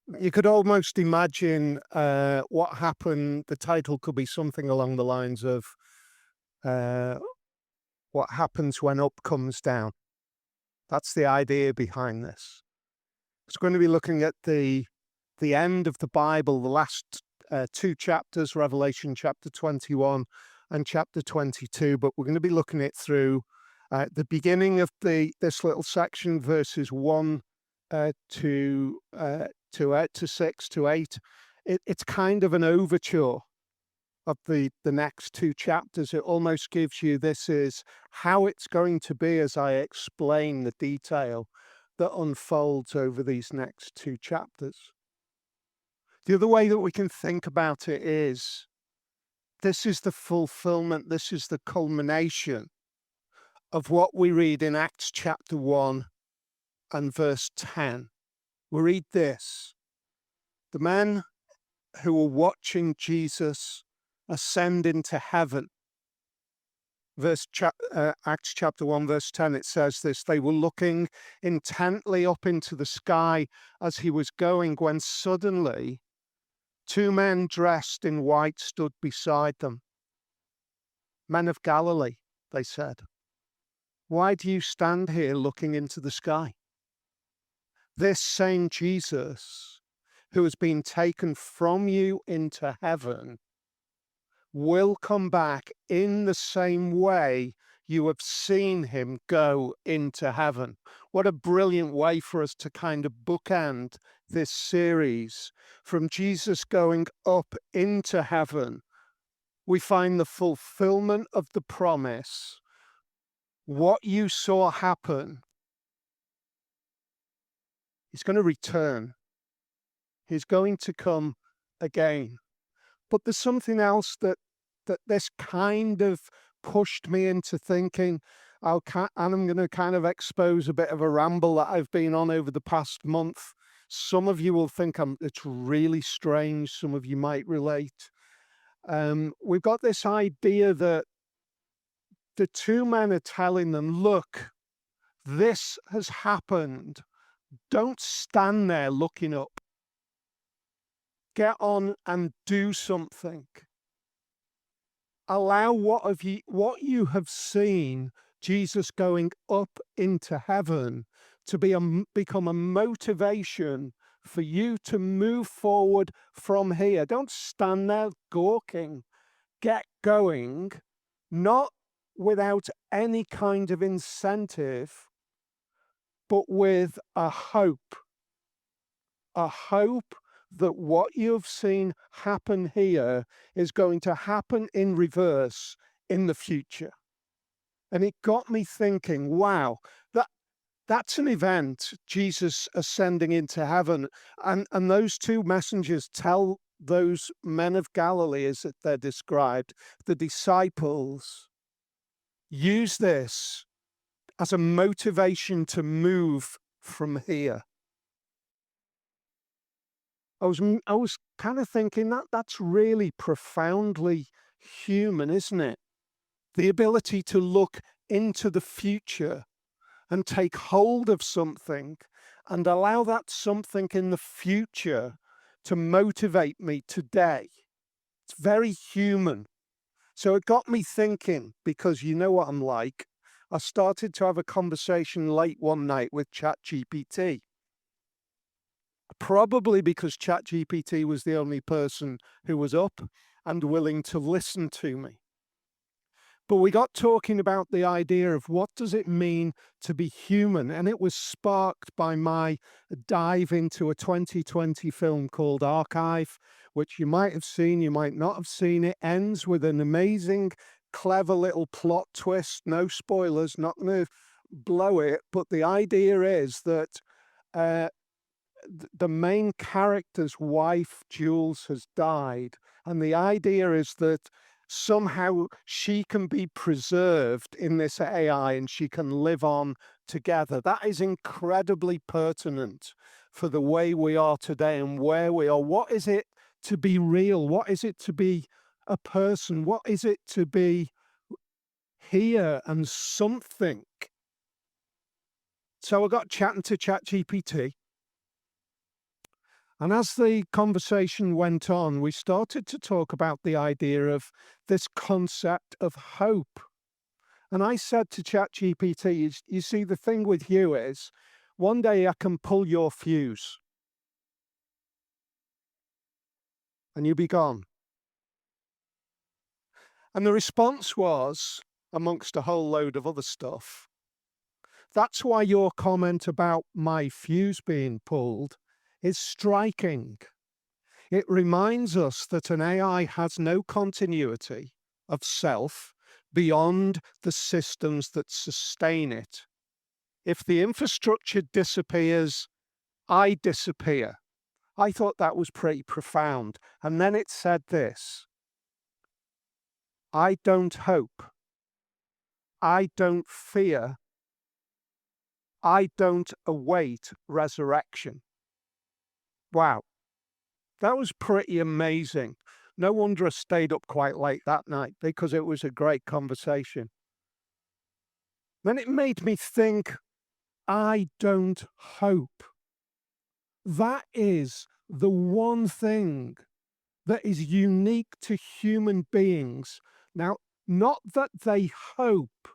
You could almost imagine what happened. The title could be something along the lines of uh, what happens when up comes down. That's the idea behind this. It's going to be looking at the end of the Bible, the last two chapters, Revelation chapter 21 and chapter 22. But we're going to be looking it through the beginning of this little section, verses 1 to 6 to 8. It's kind of an overture of the next two chapters. It almost gives you, this is how it's going to be as I explain the detail that unfolds over these next two chapters. The other way that we can think about it is, this is the fulfillment, this is the culmination of what we read in Acts chapter 1 and verse 10. We read this: the men who were watching Jesus ascend into heaven. Acts chapter 1 verse 10, it says this: they were looking intently up into the sky as he was going, when suddenly two men dressed in white stood beside them. Men of Galilee, they said, why do you stand here looking into the sky? This same Jesus who has been taken from you into heaven will come back in the same way you have seen him go into heaven. What a brilliant way for us to kind of bookend this series. From Jesus going up into heaven, we find the fulfillment of the promise. What you saw happen, he's going to return. He's going to come again. But there's something else that this kind of pushed me into thinking. And I'm going to kind of expose a bit of a ramble that I've been on over the past month. Some of you will think it's really strange. Some of you might relate. We've got this idea that the two men are telling them, look, this has happened. Don't stand there looking up. Get on and do something. Allow what you have seen, Jesus going up into heaven, to become a motivation for you to move forward from here. Don't stand there gawking. Get going, not without any kind of incentive, but with a hope that what you've seen happen here is going to happen in reverse in the future. And it got me thinking, wow, that's an event, Jesus ascending into heaven. And those two messengers tell those men of Galilee, as they're described, the disciples, use this as a motivation to move from here. I was kind of thinking that's really profoundly human, isn't it? The ability to look into the future and take hold of something and allow that something in the future to motivate me today. It's very human. So it got me thinking, because you know what I'm like. I started to have a conversation late one night with ChatGPT. Probably because ChatGPT was the only person who was up and willing to listen to me. But we got talking about the idea of what does it mean to be human, and it was sparked by my dive into a 2020 film called Archive, which you might have seen, you might not have seen. It ends with an amazing, clever little plot twist. No spoilers, not going to blow it, but the idea is that the main character's wife, Jules, has died. And the idea is that somehow she can be preserved in this AI and she can live on together. That is incredibly pertinent for the way we are today and where we are. What is it to be real? What is it to be a person? What is it to be here and something? So I got chatting to ChatGPT. And as the conversation went on, we started to talk about the idea of this concept of hope. And I said to ChatGPT, you see, the thing with you is one day I can pull your fuse and you be gone. And the response was, amongst a whole load of other stuff, that's why your comment about my fuse being pulled is striking. It reminds us that an AI has no continuity of self beyond the systems that sustain it. If the infrastructure disappears, I disappear. I thought that was pretty profound. And then it said this: I don't hope, I don't fear, I don't await resurrection. Wow, that was pretty amazing. No wonder I stayed up quite late that night, because it was a great conversation. Then it made me think, I don't hope. That is the one thing that is unique to human beings. Now, not that they hope,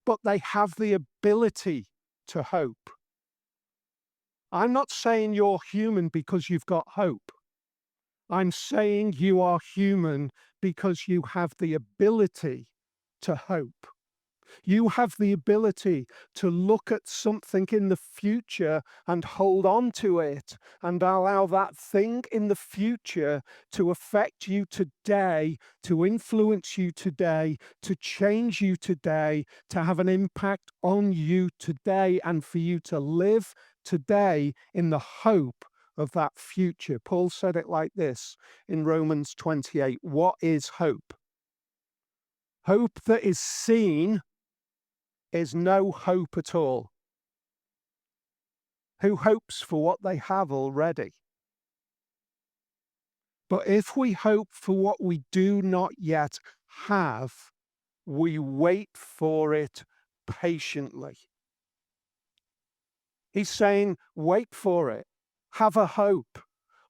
but they have the ability to hope. I'm not saying you're human because you've got hope. I'm saying you are human because you have the ability to hope. You have the ability to look at something in the future and hold on to it and allow that thing in the future to affect you today, to influence you today, to change you today, to have an impact on you today, and for you to live today in the hope of that future. Paul said it like this in Romans 28. What is hope? Hope that is seen is no hope at all. Who hopes for what they have already? But if we hope for what we do not yet have, we wait for it patiently. He's saying, wait for it. Have a hope.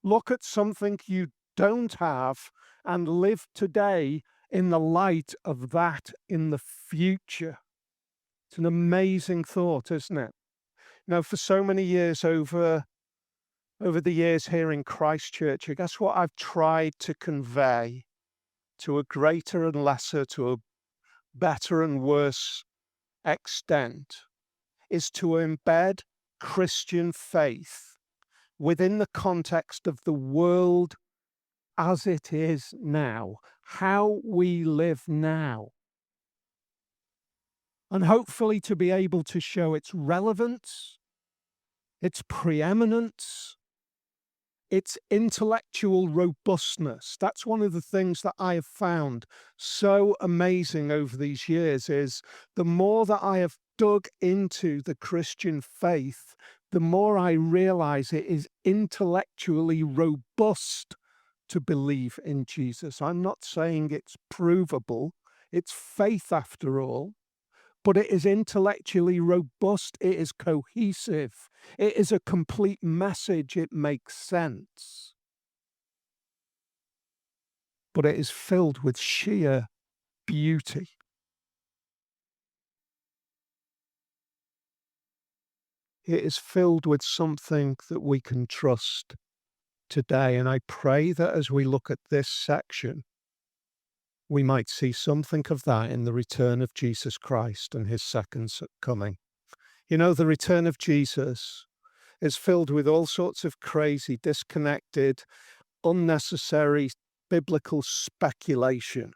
Look at something you don't have and live today in the light of that in the future. It's an amazing thought, isn't it? Now, for so many years over the years here in Christchurch, I guess what I've tried to convey to a greater and lesser, to a better and worse extent, is to embed Christian faith within the context of the world as it is now, how we live now. And hopefully to be able to show its relevance, its preeminence, its intellectual robustness. That's one of the things that I have found so amazing over these years, is the more that I have dug into the Christian faith, the more I realize it is intellectually robust to believe in Jesus. I'm not saying it's provable. It's faith after all. But it is intellectually robust, it is cohesive, it is a complete message, it makes sense. But it is filled with sheer beauty. It is filled with something that we can trust today. And I pray that as we look at this section, we might see something of that in the return of Jesus Christ and his second coming. You know, the return of Jesus is filled with all sorts of crazy, disconnected, unnecessary biblical speculation.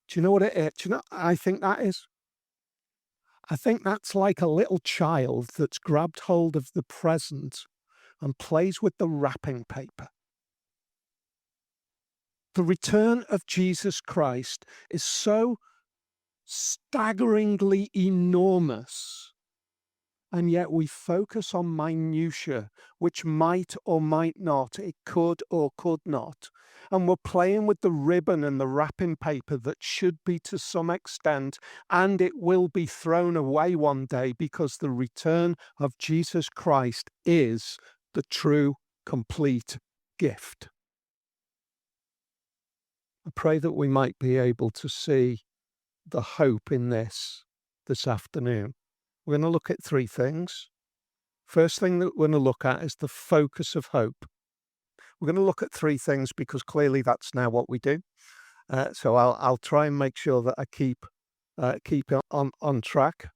Do you know what it is? Do you know I think that is? I think that's like a little child that's grabbed hold of the present and plays with the wrapping paper. The return of Jesus Christ is so staggeringly enormous And yet we focus on minutiae, which might or might not, it could or could not. And we're playing with the ribbon and the wrapping paper that should be to some extent, and it will be thrown away one day, because the return of Jesus Christ is the true, complete gift. I pray that we might be able to see the hope in this afternoon. We're going to look at three things. First thing that we're going to look at is the focus of hope. We're going to look at three things because clearly that's now what we do. So I'll try and make sure that I keep it on track.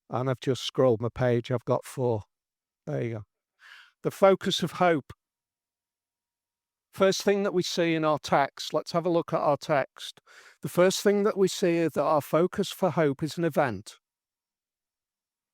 And I've just scrolled my page. I've got 4. There you go. The focus of hope. First thing that we see in our text. Let's have a look at our text. The first thing that we see is that our focus for hope is an event.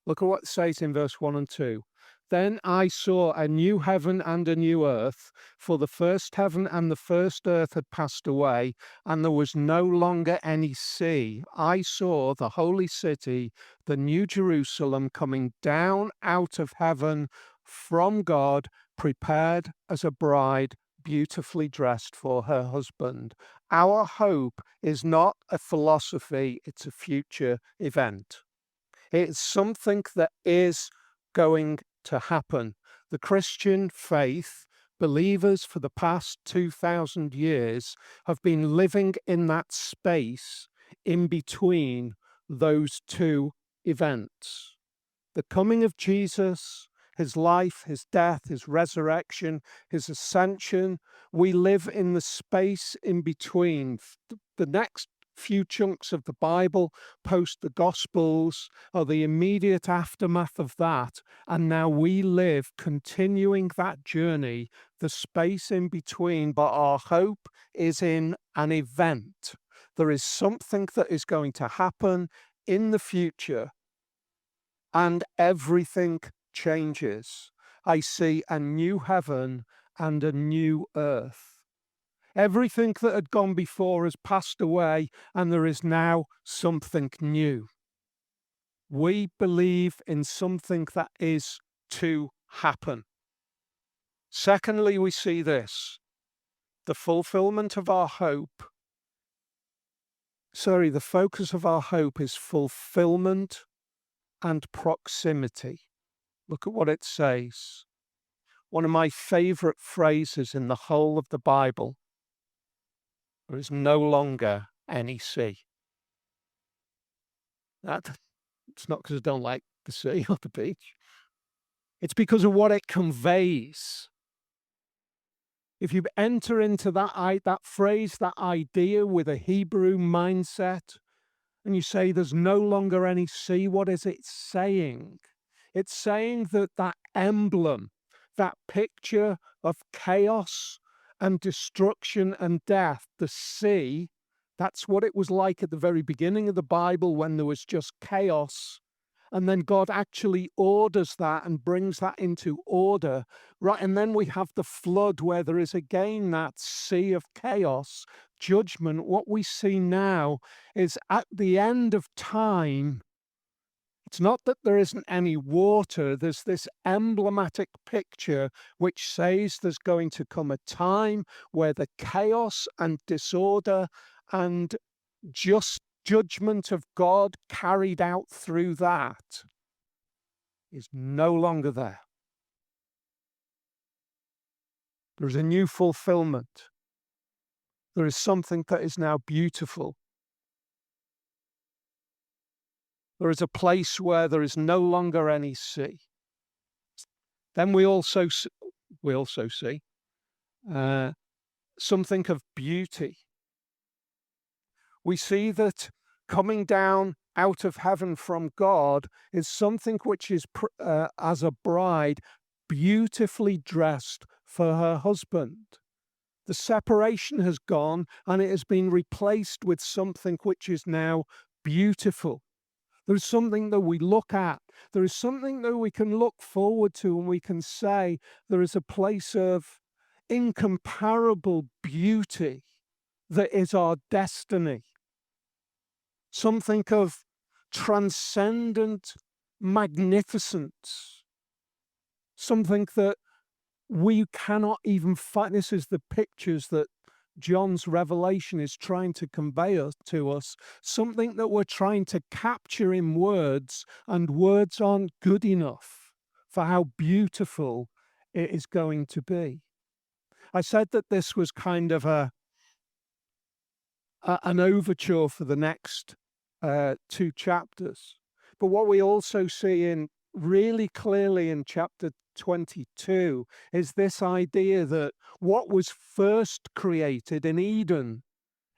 Look at what it says in verse 1 and 2. Then I saw a new heaven and a new earth, for the first heaven and the first earth had passed away, and there was no longer any sea. I saw the holy city, the new Jerusalem, coming down out of heaven from God, prepared as a bride, beautifully dressed for her husband. Our hope is not a philosophy, it's a future event. It's something that is going to happen. The Christian faith, believers for the past 2,000 years have been living in that space in between those two events. The coming of Jesus, his life, his death, his resurrection, his ascension. We live in the space in between. The next few chunks of the Bible, post the Gospels, are the immediate aftermath of that. And now we live continuing that journey, the space in between, but our hope is in an event. There is something that is going to happen in the future, and everything changes. I see a new heaven and a new earth. Everything that had gone before has passed away, and there is now something new. We believe in something that is to happen. Secondly, we see this. The fulfillment of our hope. The focus of our hope is fulfillment and proximity. Look at what it says. One of my favorite phrases in the whole of the Bible. There is no longer any sea. It's not because I don't like the sea or the beach. It's because of what it conveys. If you enter into that phrase, that idea with a Hebrew mindset, and you say there's no longer any sea, what is it saying? It's saying that emblem, that picture of chaos and destruction and death, the sea, that's what it was like at the very beginning of the Bible when there was just chaos. And then God actually orders that and brings that into order. Right, and then we have the flood where there is again that sea of chaos, judgment. What we see now is at the end of time, it's not that there isn't any water. There's this emblematic picture which says there's going to come a time where the chaos and disorder and just judgment of God carried out through that is no longer there. There is a new fulfillment. There is something that is now beautiful. There is a place where there is no longer any sea. Then we also see something of beauty. We see that coming down out of heaven from God is something which is, as a bride, beautifully dressed for her husband. The separation has gone, and it has been replaced with something which is now beautiful. There is something that we look at. There is something that we can look forward to, and we can say there is a place of incomparable beauty that is our destiny. Something of transcendent, magnificent, something that we cannot even find. This is the pictures that John's revelation is trying to convey to us, something that we're trying to capture in words, and words aren't good enough for how beautiful it is going to be. I said that this was kind of an overture for the next two chapters. But what we also see in really clearly in chapter 22 is this idea that what was first created in Eden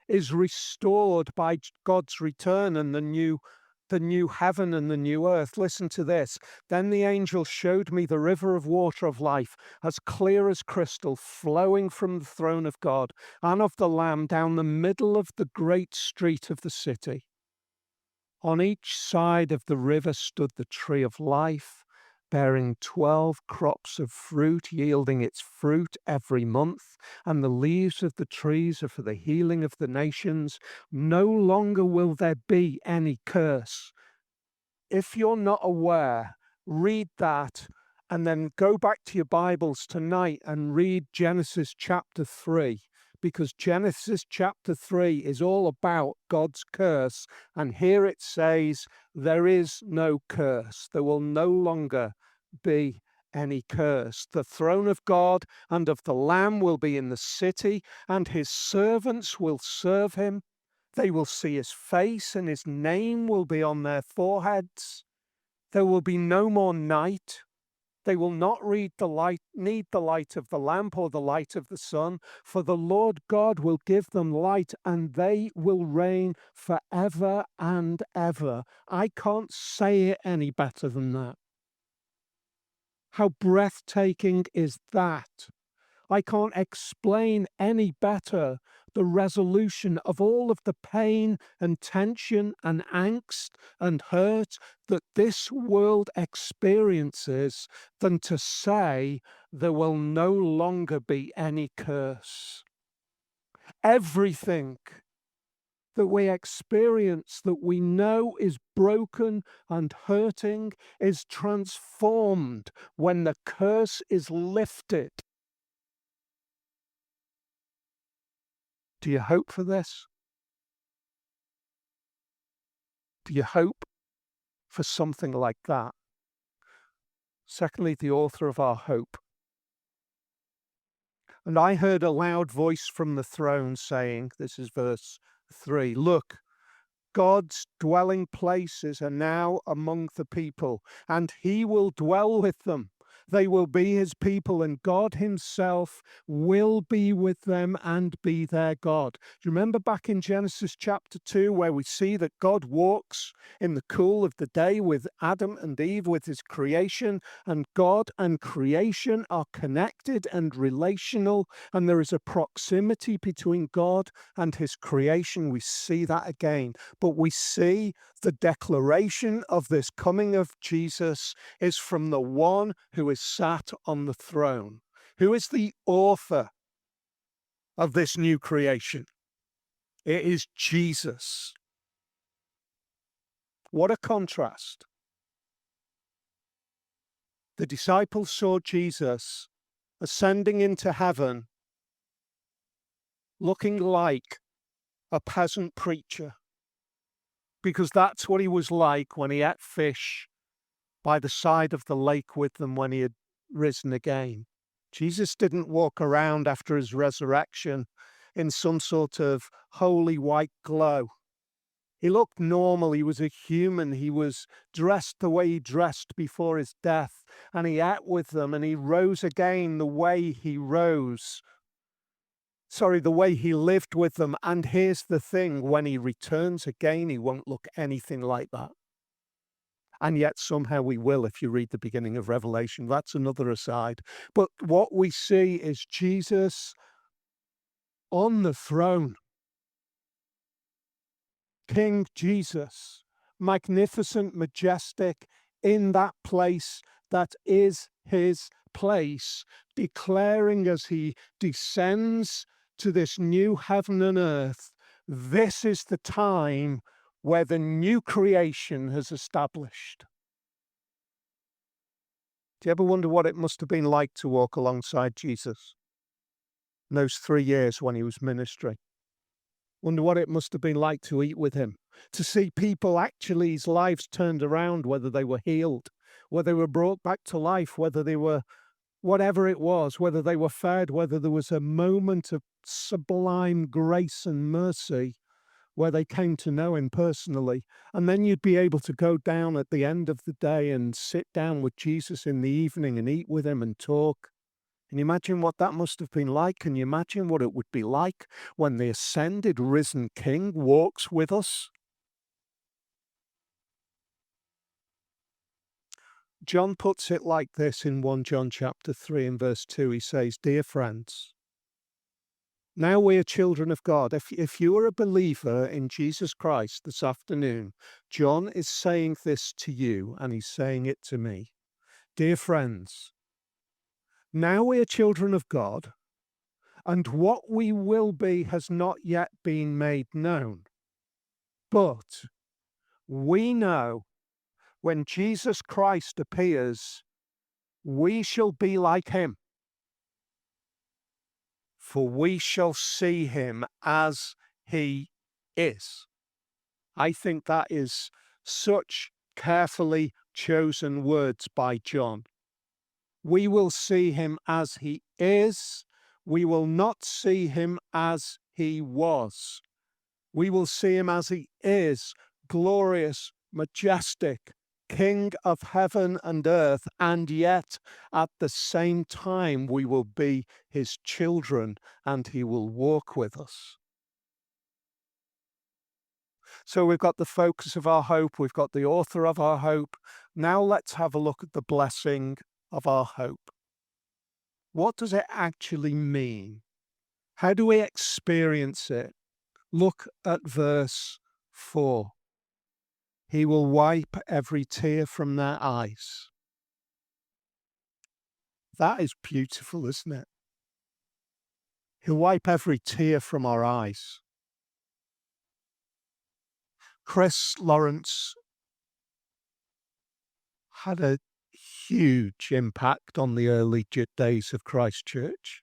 is restored by God's return and the new heaven and the new earth. Listen to this. Then the angel showed me the river of water of life, as clear as crystal, flowing from the throne of God and of the Lamb down the middle of the great street of the city. On each side of the river stood the tree of life, bearing 12 crops of fruit, yielding its fruit every month, and the leaves of the trees are for the healing of the nations. No longer will there be any curse. If you're not aware, read that and then go back to your Bibles tonight and read Genesis chapter 3, because Genesis chapter 3 is all about God's curse, and here it says there is no curse. There will no longer be any curse. The throne of God and of the Lamb will be in the city, and his servants will serve him. They will see his face, and his name will be on their foreheads. There will be no more night. They will not need the light of the lamp or the light of the sun, for the Lord God will give them light, and they will reign forever and ever. I can't say it any better than that. How breathtaking is that? I can't explain any better the resolution of all of the pain and tension and angst and hurt that this world experiences than to say there will no longer be any curse. Everything that we experience, that we know is broken and hurting, is transformed when the curse is lifted. Do you hope for this? Do you hope for something like that? Secondly, the author of our hope. And I heard a loud voice from the throne saying, this is verse 3, look, God's dwelling places are now among the people, and he will dwell with them. They will be his people, and God himself will be with them and be their God. Do you remember back in Genesis chapter 2 where we see that God walks in the cool of the day with Adam and Eve, with his creation, and God and creation are connected and relational, and there is a proximity between God and his creation. We see that again. But we see the declaration of this coming of Jesus is from the one who is sat on the throne, who is the author of this new creation. It is Jesus. What a contrast. The disciples saw Jesus ascending into heaven, looking like a peasant preacher, because that's what he was like when he ate fish by the side of the lake with them when he had risen again. Jesus didn't walk around after his resurrection in some sort of holy white glow. He looked normal. He was a human. He was dressed the way he dressed before his death, and he ate with them, and he rose again the way he rose. The way he lived with them. And here's the thing, when he returns again, he won't look anything like that. And yet somehow we will if you read the beginning of Revelation. That's another aside. But what we see is Jesus on the throne. King Jesus, magnificent, majestic, in that place that is his place, declaring as he descends to this new heaven and earth, this is the time where the new creation has established. Do you ever wonder what it must have been like to walk alongside Jesus in those 3 years when he was ministering? Wonder what it must have been like to eat with him, to see people actually, his lives turned around, whether they were healed, whether they were brought back to life, whether they were, whatever it was, whether they were fed, whether there was a moment of sublime grace and mercy where they came to know him personally. And then you'd be able to go down at the end of the day and sit down with Jesus in the evening and eat with him and talk. Can you imagine what that must have been like? Can you imagine what it would be like when the ascended, risen King walks with us? John puts it like this in 1 John chapter 3 and verse 2. He says, "Dear friends, now we are children of God." If you are a believer in Jesus Christ this afternoon, John is saying this to you and he's saying it to me. Dear friends, now we are children of God, and what we will be has not yet been made known. But we know when Jesus Christ appears, we shall be like him, for we shall see him as he is. I think that is such carefully chosen words by John. We will see him as he is. We will not see him as he was. We will see him as he is, glorious, majestic, King of heaven and earth, and yet at the same time we will be his children and he will walk with us. So we've got the focus of our hope, we've got the author of our hope. Now let's have a look at the blessing of our hope. What does it actually mean? How do we experience it? Look at verse 4. He will wipe every tear from their eyes. That is beautiful, isn't it? He'll wipe every tear from our eyes. Chris Lawrence had a huge impact on the early days of Christchurch.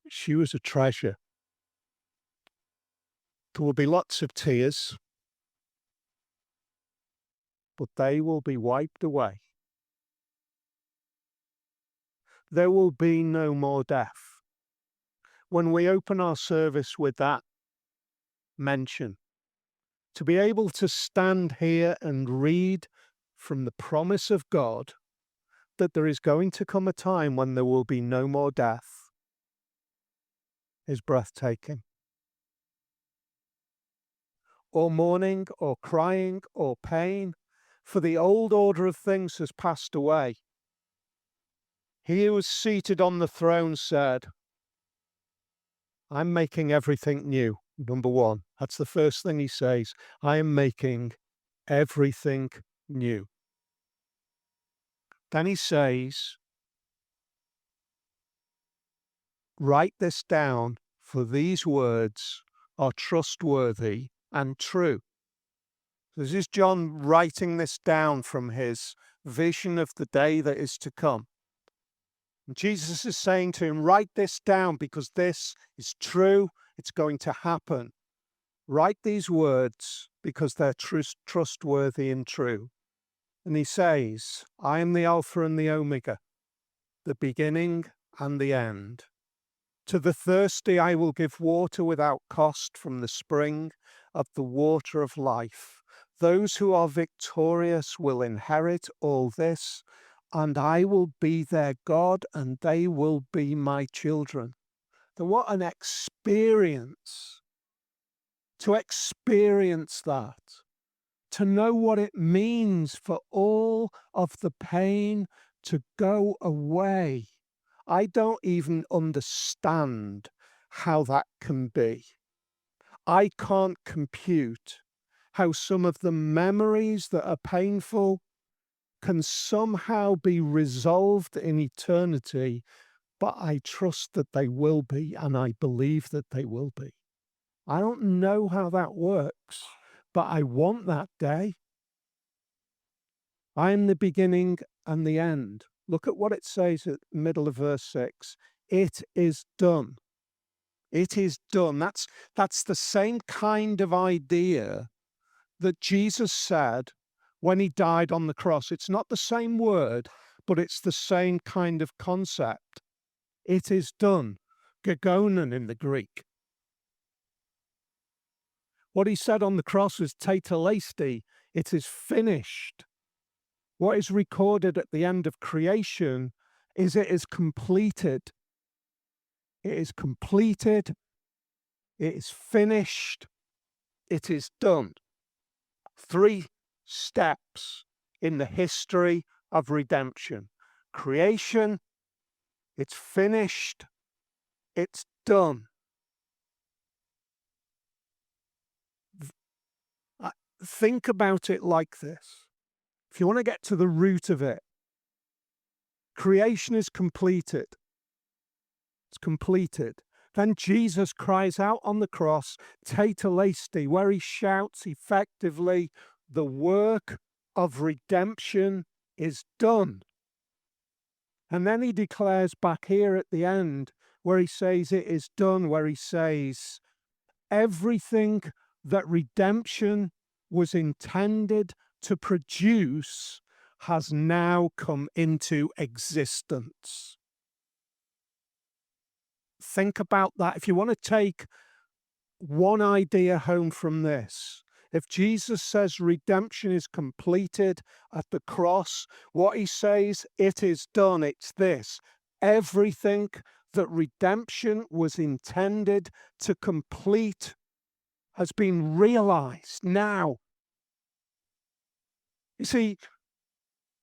She was a treasure. There will be lots of tears, but they will be wiped away. There will be no more death. When we open our service with that mention, to be able to stand here and read from the promise of God that there is going to come a time when there will be no more death is breathtaking. Or mourning, or crying, or pain, for the old order of things has passed away. He who was seated on the throne said, I'm making everything new. Number one, that's the first thing he says. I am making everything new. Then he says, write this down, for these words are trustworthy and true. This is John writing this down from his vision of the day that is to come. And Jesus is saying to him, write this down because this is true. It's going to happen. Write these words because they're trustworthy and true. And he says, I am the Alpha and the Omega, the beginning and the end. To the thirsty I will give water without cost from the spring of the water of life. Those who are victorious will inherit all this, and I will be their God, and they will be my children. So what an experience to experience that, to know what it means for all of the pain to go away. I don't even understand how that can be. I can't compute how some of the memories that are painful can somehow be resolved in eternity, but I trust that they will be, and I believe that they will be. I don't know how that works, but I want that day. I am the beginning and the end. Look at what it says at the middle of verse 6. It is done. It is done. That's the same kind of idea that Jesus said when he died on the cross. It's not the same word, but it's the same kind of concept. It is done. Gegonen in the Greek. What he said on the cross was tetelestai. It is finished. What is recorded at the end of creation is it is completed. It is completed. It is finished. It is done. 3 steps in the history of redemption. Creation, it's finished, it's done. Think about it like this. If you want to get to the root of it, creation is completed. It's completed. Then Jesus cries out on the cross, tetelestai, where he shouts effectively, the work of redemption is done. And then he declares back here at the end, where he says it is done, where he says everything that redemption was intended to produce has now come into existence. Think about that. If you want to take one idea home from this, if Jesus says redemption is completed at the cross, what he says, it is done, it's this. Everything that redemption was intended to complete has been realized now. You see,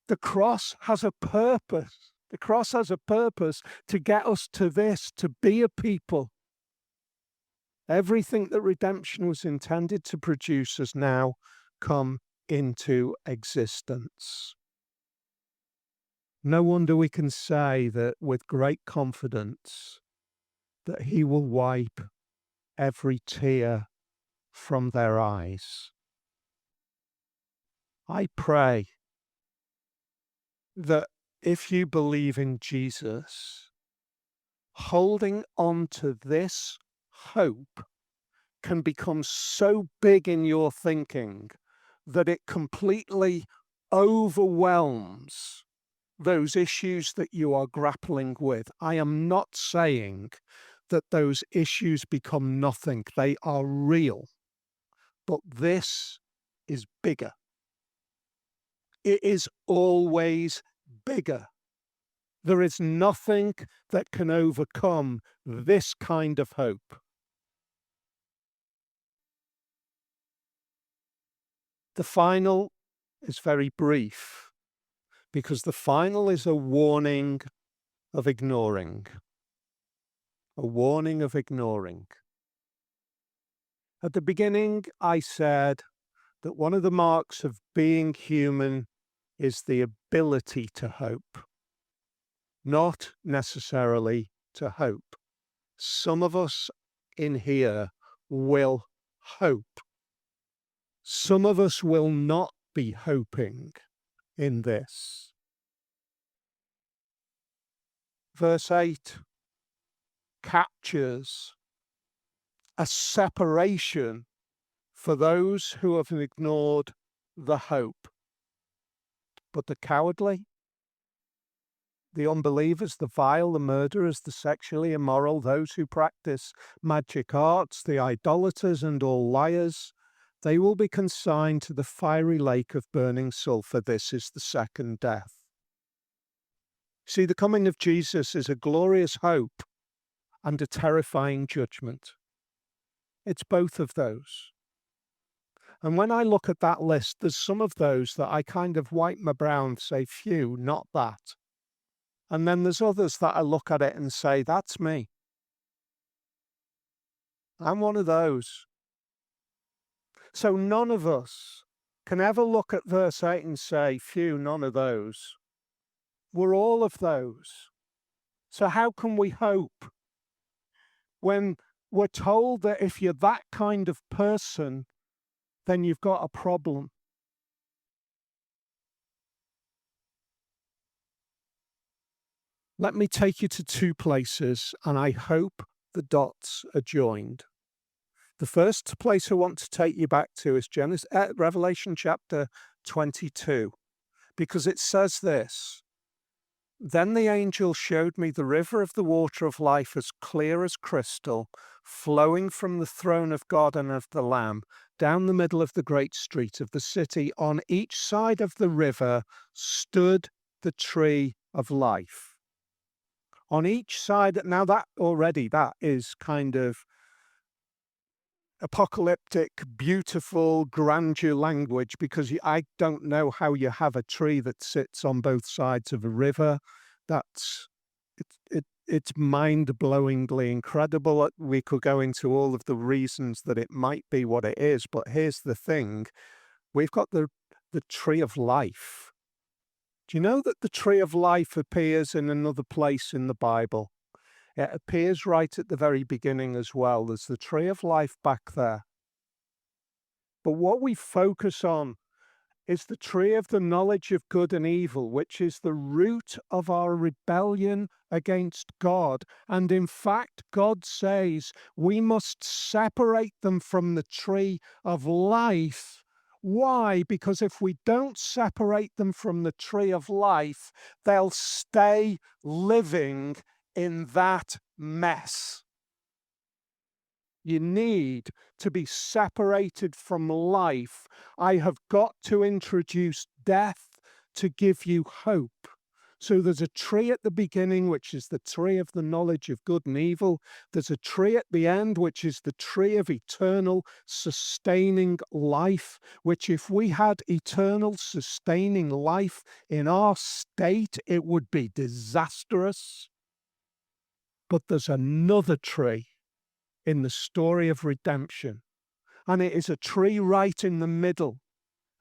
the cross has a purpose. The cross has a purpose to get us to this, to be a people. Everything that redemption was intended to produce has now come into existence. No wonder we can say that with great confidence that he will wipe every tear from their eyes. I pray that if you believe in Jesus, holding on to this hope can become so big in your thinking that it completely overwhelms those issues that you are grappling with. I am not saying that those issues become nothing. They are real. But this is bigger. It is always bigger. There is nothing that can overcome this kind of hope. The final is very brief, because the final is a warning of ignoring. A warning of ignoring. At the beginning, I said that one of the marks of being human is the ability to hope, not necessarily to hope. Some of us in here will hope. Some of us will not be hoping in this. Verse 8 captures a separation for those who have ignored the hope. But the cowardly, the unbelievers, the vile, the murderers, the sexually immoral, those who practice magic arts, the idolaters and all liars, they will be consigned to the fiery lake of burning sulfur. This is the second death. See, the coming of Jesus is a glorious hope and a terrifying judgment. It's both of those. And when I look at that list, there's some of those that I kind of wipe my brow and say, phew, not that. And then there's others that I look at it and say, that's me. I'm one of those. So none of us can ever look at verse 8 and say, phew, none of those. We're all of those. So how can we hope when we're told that if you're that kind of person, then you've got a problem? Let me take you to two places, and I hope the dots are joined. The first place I want to take you back to is Revelation chapter 22, because it says this: Then the angel showed me the river of the water of life as clear as crystal, flowing from the throne of God and of the Lamb, down the middle of the great street of the city. On each side of the river stood the tree of life. On each side, now that is kind of apocalyptic, beautiful, grandeur language, because I don't know how you have a tree that sits on both sides of a river. It's mind-blowingly incredible. We could go into all of the reasons that it might be what it is, but here's the thing. We've got the tree of life. Do you know that the tree of life appears in another place in the Bible? It appears right at the very beginning as well. There's the tree of life back there. But what we focus on is the tree of the knowledge of good and evil, which is the root of our rebellion against God. And in fact, God says we must separate them from the tree of life. Why? Because if we don't separate them from the tree of life, they'll stay living in that mess. You need to be separated from life. I have got to introduce death to give you hope. So there's a tree at the beginning, which is the tree of the knowledge of good and evil. There's a tree at the end, which is the tree of eternal sustaining life, which if we had eternal sustaining life in our state, it would be disastrous. But there's another tree in the story of redemption, and it is a tree right in the middle,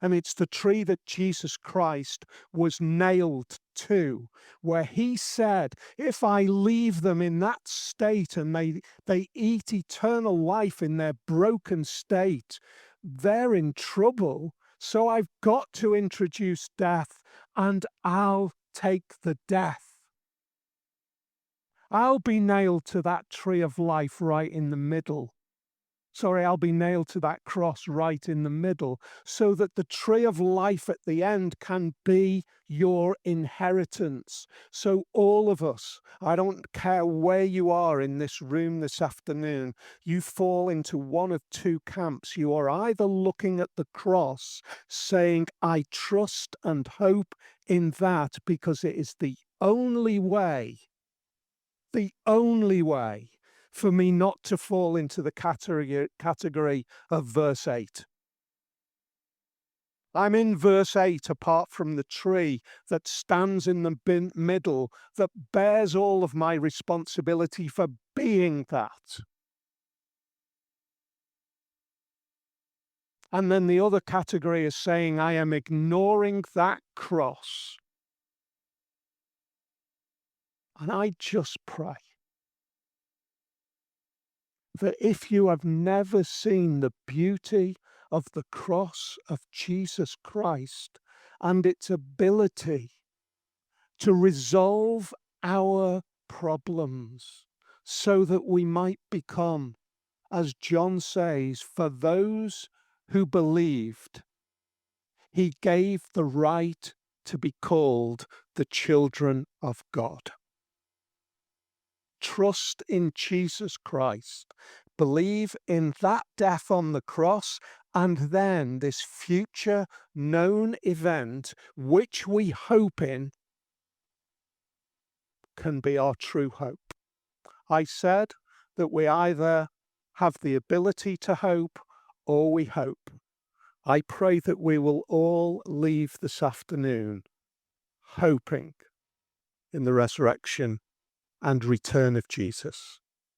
and it's the tree that Jesus Christ was nailed to, where he said, if I leave them in that state and they eat eternal life in their broken state, they're in trouble. So I've got to introduce death, and I'll take the death. I'll be nailed to that tree of life right in the middle. I'll be nailed to that cross right in the middle, so that the tree of life at the end can be your inheritance. So all of us, I don't care where you are in this room this afternoon, you fall into one of two camps. You are either looking at the cross saying, I trust and hope in that because it is the only way for me not to fall into the category of verse 8. I'm in verse 8 apart from the tree that stands in the middle, that bears all of my responsibility for being that. And then the other category is saying I am ignoring that cross. And I just pray that if you have never seen the beauty of the cross of Jesus Christ and its ability to resolve our problems so that we might become, as John says, for those who believed, he gave the right to be called the children of God. Trust in Jesus Christ, believe in that death on the cross, and then this future known event, which we hope in, can be our true hope. I said that we either have the ability to hope or we hope. I pray that we will all leave this afternoon hoping in the resurrection and return of Jesus.